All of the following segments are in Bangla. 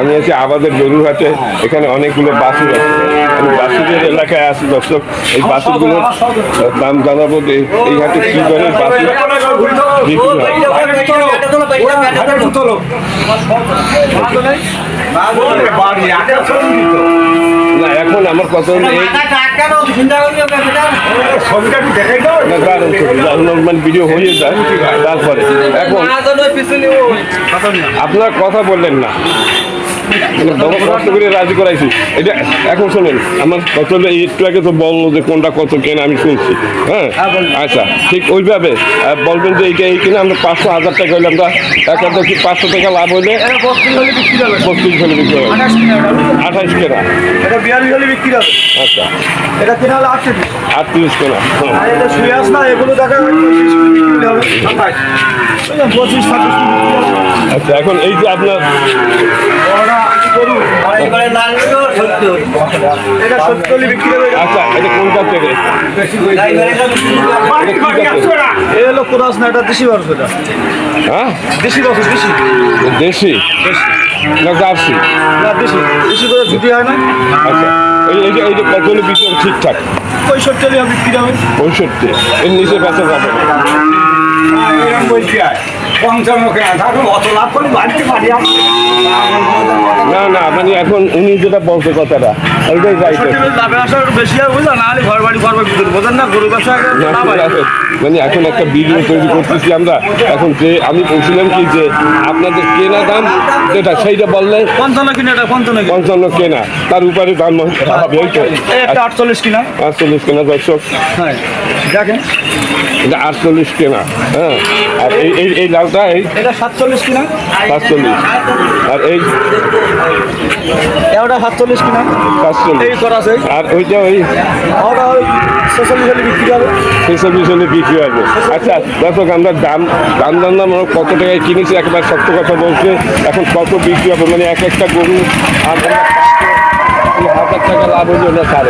আমি আছি আমাদের গরুহাটে। এখানে অনেকগুলো বাছুর আছে। আমি বাছুরের এলাকায় আছি দর্শক। এই বাছুরগুলোর দাম জানাবো যে এই হাটে কি ধরনের বাছুর না। এখন আমার কথা মানে ভিডিও হয়ে যায়, তারপরে এখন আপনার কথা বললেন না, কষ্ট করে রাজি করাইছি। এটা এখন শোনেন, আমার কত একটু আগে তো বললো যে কোনটা কত কেনা আমি শুনছি। হ্যাঁ আচ্ছা, ঠিক ওইভাবে বলবেন যে এইটা এই কিনা আমরা 500-1000 টাকা হইলে আমরা 500 টাকা লাভ হইলে 35 হলে বিক্রি হবে, 28 কেনা, এটা 42 হলে বিক্রি হবে। আচ্ছা এটা কিনা হলো 38 কেনা। আর এটা সুয়াস না, এগুলো দেখা 25 বিক্রি হবে, 25-26 বিক্রি হবে। আচ্ছা, এখন এই যে আপনার এটা 70 হলে বিক্রি হবে। আচ্ছা, এটা কোনটা থেকে এই হলো কোরাস না, এটা দেশি বারো। এটা হ্যাঁ দেশি বারো, দেশি দেশি না জার্সি? না দেশি, দেশি করে ছুটি হয় না। আচ্ছা, এই যে কত হলে বিক্রি হবে ঠিকঠাক? 65 হলে বিক্রি হবে। 65, এর নিচে বেচা যাবে না। না না, মানে এখন উনি যেটা বলছে কথাটা ওইটাই যাইতে বেশি হয়, বুঝলেন? নাহলে ঘর বাড়ি করবে, বোঝেন না? গরু ব্যবসা মানে এখন একটা ভিডিও তৈরি করতেছি আমরা। এখন যে আমি বলছিলাম কি যে আপনাদের কেনা দাম যেটা সেইটা বললে 55 কিনা, এটা 55 কেনা, তার উপরে দাম হবে। ওই তো 48 কিনা, 48 কেনা দর্শক। হ্যাঁ দেখেন এটা 48 কেনা। হ্যাঁ, আর এই লাউটা এটা 47 কিনা, 47, আর এই এটা 47 কিনা, 47, এই করাছে। আর ওইটা ওটা 46 হলে বিক্রি হবে। 46 হলে বিক্রি হবে। আচ্ছা দর্শক, আমরা দাম কত টাকায় কিনেছি একবার সত্য কথা বলছে, এখন কত বিক্রি হবে, মানে এক একটা গরু আমরা 1000 টাকা লাভ হইল না স্যার?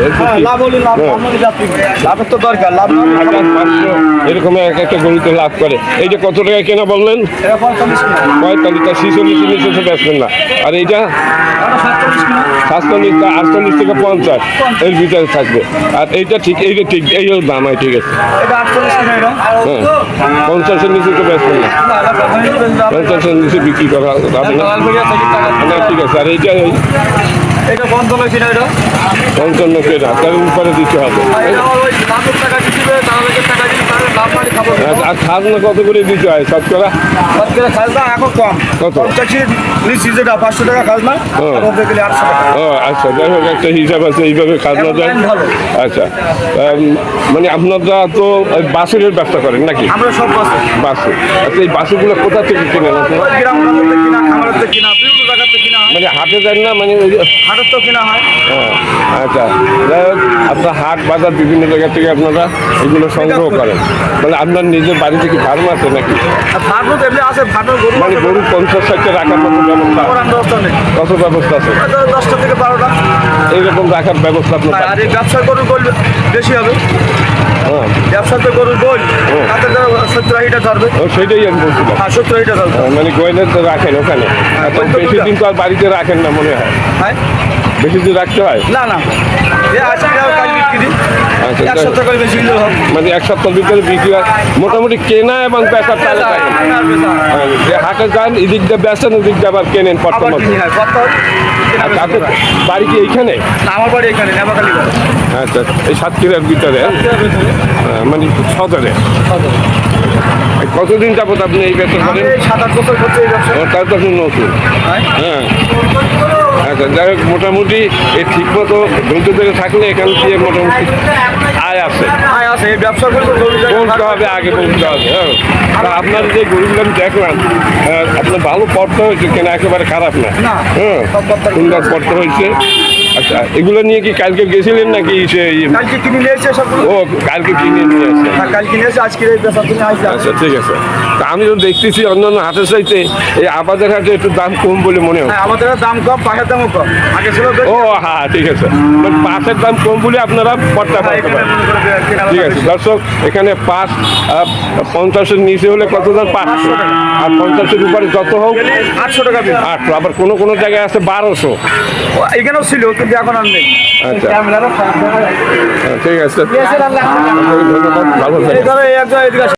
লাভ হলে লাভ, লাভের তো দরকার। লাভ 500 এরকম এক একটা গরুতে লাভ করে। এইটা কত টাকা কেনা বললেন? এটা 45 কিনা, 45টা 46 নিচে তো বেচবেন না। আর এইটা 47, 48 থেকে 50 এর ভিতরে থাকবে। আর এইটা ঠিক এই দাম হয়, ঠিক আছে। এটা 48 কিনা, এটা হ্যাঁ, 50-এর নিচে তো বেচবেন না, 50-এর নিচে বিক্রি করা যাবে না। না, ঠিক আছে। আর এইটা এটা 55 কিনা, এটা 55 কেনা, তার উপরে দিতে হবে। টাকা দিতে, তাহলে টাকা দিতে, তাহলে লাভ মানে খাবো। আর খাজনা কত করে দিতে হয় শতকরা? খাজনা এখন কম, কত? 50 যেটা 500 টাকা খাজনা, আর ওদের গেলে 800 টাকা। ও আচ্ছা, যাই হোক, একটা হিসাব আছে, এইভাবে খাজনা দেয়। আচ্ছা, মানে আপনারা তো বাসের ব্যবসা করেন নাকি? আমরা সব বাসে। বাসে। আচ্ছা, এই বাসগুলো কোথা থেকে কেনেন আপনারা? গ্রাম কিনা, খামারের কিনা, বিভিন্ন জায়গাতে কিনা হয়। মানে হাটে যান না? মানে হাটের তো কিনা হয়। হ্যাঁ, আচ্ছা, যাই হোক, আপনার হাট বাজার বিভিন্ন জায়গা থেকে আপনারা এগুলো সংগ্রহ করেন। মানে আপনার নিজের বাড়িতে কি ফার্ম আছে নাকি? ফার্মও এমনি আছে, ফার্মের গরু মানে গরু 50-60 রাখার মতো ব্যবস্থা? ব্যবস্থা নেই। কত ব্যবস্থা আছে? 10টা থেকে 12টা এইরকম রাখার ব্যবস্থা আপনার? আর এই ব্যবসা গরুর গোল বেশি হবে। হ্যাঁ, ব্যবসাতে গরুর গোল তাতে 70-80টা ধরবে। সেটাই আমি বলছিলাম। হ্যাঁ, 70-80টা ধরবে। মানে গোয়েলের তো রাখেন ওখানে, বেশি দিন তো আর বাড়িতে রাখেন না মনে হয়? হ্যাঁ, বেশি দিন রাখতে হয় না না, এ 80 টাকা কাজ বিক্রি, আচ্ছা, 1 সপ্তাহ করে বেশি দিলেও হবে। মানে 1 সপ্তাহ ভিতরে বিক্রি হয় মোটামুটি কেনা এবং বেচার তালে থাকে। যে হাটে যান, এদিক দিয়ে বেচেন, ওদিক দিয়ে আবার কেনেন আবার পট্ট। কিনি হয়, কত আচ্ছা, আপনার বাড়ি কি এইখানে? না, আমার বাড়ি এখানে নেবাখালী বাড়ি। আচ্ছা, এই সাতক্ষীরার ভিতরে, মানে সদরে। কতদিন যাবত আপনি এই ব্যবসা আমি করেন? 7-8 বছর করছি এই ব্যবসা। তার তো আপনি নতুন। হ্যাঁ, আচ্ছা, যাই হোক, মোটামুটি এই ঠিক মতো ধৈর্য ধরে থাকলে এখান থেকে মোটামুটি আয় আছে। আয় আছে, এই ব্যবসা করে বলতে হবে, আগে বলতে হবে। হ্যাঁ, তা আপনার যে গরুগুলো আমি দেখলাম, আপনার ভালো পড়তে হয়েছে কেনা, একেবারে খারাপ না। হ্যাঁ, সুন্দর পড়তে হয়েছে। আচ্ছা, এগুলো নিয়ে কি কালকে গেছিলেন নাকি? কালকে কিনে নিয়ে এসে সবগুলো। ও, কালকে কিনে নিয়ে আসছে। হ্যাঁ, কালকে কিনে এসে আজকে এই ব্যবসা কিনে আসছে। আচ্ছা, ঠিক আছে। তা আমি তো দেখতেছি অন্যান্য হাটের চাইতে এই আবাদের হাটে একটু দাম কম বলে মনে হয়। হ্যাঁ, আমাদের দাম কম, পাখের দামও কম। আগে ছিল ও হ্যাঁ, ঠিক আছে, পাশের দাম কম বলে আপনারা পড়তে পারতে পারেন। ঠিক আছে। দর্শক এখানে 50-এর নিচে হলে কত দাম? 500 টাকা। আর 50-এর উপরে যত হোক 800 টাকা পিস। 800। আবার কোনো জায়গায় আছে 1200। এখানেও ছিল কিন্তু এখন আর নেই। আচ্ছা ঠিক আছে, ধন্যবাদ, ভালো থাকবেন। এই ধরো এই একজন এদিকে আসে।